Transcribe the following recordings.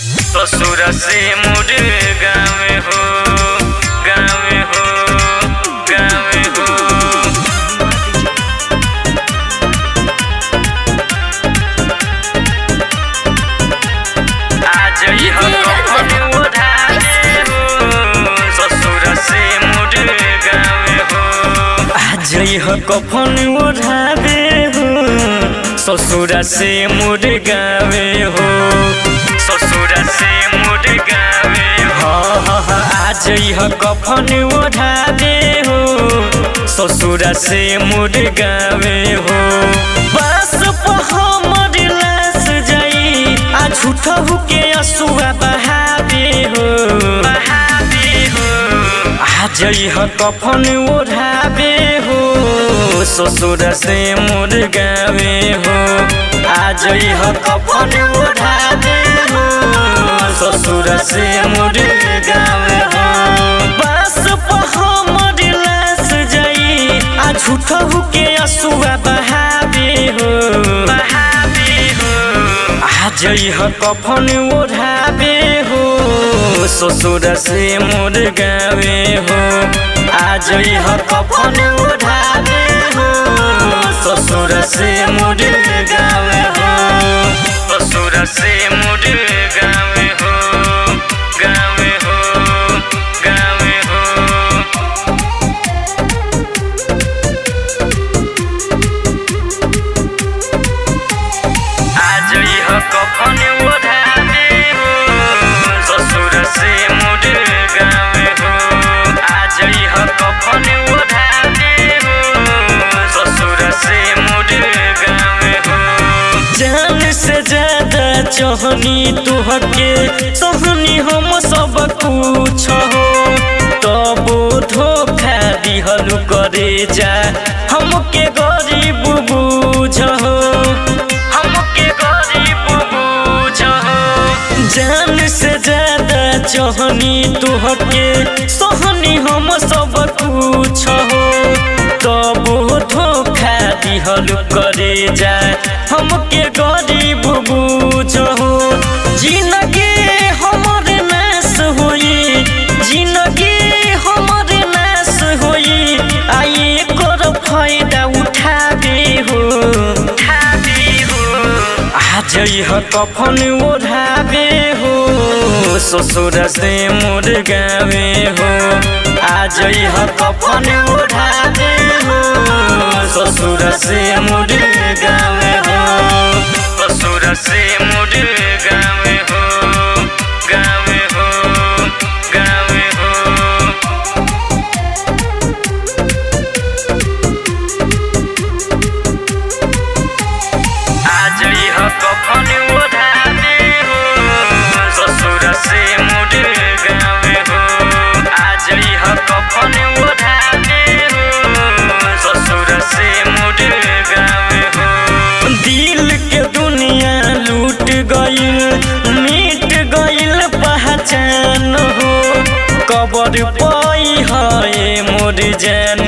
ससुर से मोर गाँव हो गाँव हो गाँव हो। आज यह कफन ओढ़ावे हो ससुर से मोर गाँव हो। आज यह कफन ओढ़ावे हो ससुर से मोर गाँव हो ससुर से मोर गाँव हो। आज यह कफन ओढ़ावे हो ससुर से मोर गाँव हो। बस हमर लाश जाई आ झूठहू के असुआ बहावे हो बहावे हो। आज यह कफन ओढ़ावे हो ससुर से मोर गाँव हो। आज यह कफन ओढ़ावे हो ससुर से मोर गाँव हो। बस हमर लाश जाई आ झूठहू के असुआ बहावे हो बहावे हो। आज यह कफन ओढ़ावे हो ससुर से मोर गाँव हो। आज यह कफन ओढ़ावे हो ससुर से मोर गाँव हो ससुर से मोर गाँव हो गाँव हो गाँव हो। आज यह कफन ओढ़ावे हो ससुर से मोर गाँव हो। आज यह कफन ओढ़ावे हो ससुर से मोर गाँव हो। जान से ज्यादा चाहनी तुहके सहनी हम सब कुछ हो तबो धोखा दिहलु करे जा हमके गरीब बुझ हो हमके गरीब बुझ हो। जान से ज्यादा चाहनी तुहके सहनी हम सब कुछ हो तबो धोखा दिहलु करे जा हमके गरीब बुझ हो। जिंदगी हमर नाश होई जिंदगी हमर नाश होई आई कर फायदा उठावे हो उठावे हो। आज यह कफन ओढ़ावे हो ससुर से मोर गाँव हो। आज यह कफन ओढ़ावे हो ससुर से मोर गाँव हो ससुर से मोर गाँव हो गाँव हो गाँव हो। आज यह कफन ओढ़ावे हो ससुर से मोर गाँव हो। आज यह कफन ओढ़ावे हो ससुर से मोर गाँव हो। दिल के दुनिया लूट गइल मिट गइल पहचान हो कबर पाई है मोर जान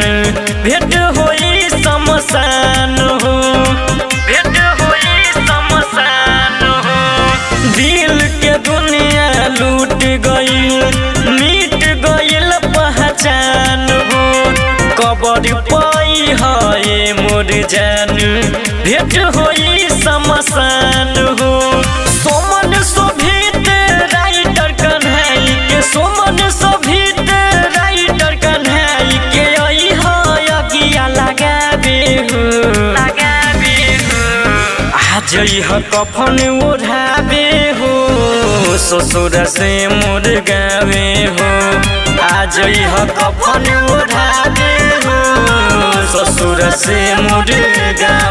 भेंट होई शमशान हो भेंट होई शमशान हो। दिल के दुनिया लूट गइल मिट गइल पहचान हो कबर पाई है मोर जान भेंट होई शमशान हो। सोमन शोभित राइटर कन्हई के सोमन शोभित राइटर कन्हई के आई है अगिया लगावे हो लगावे हो। आज यह कफन ओढ़ावे हो ससुर से मोर गाँव हो। आज यह कफन ओढ़ावे हो ससुर से मोर गाँव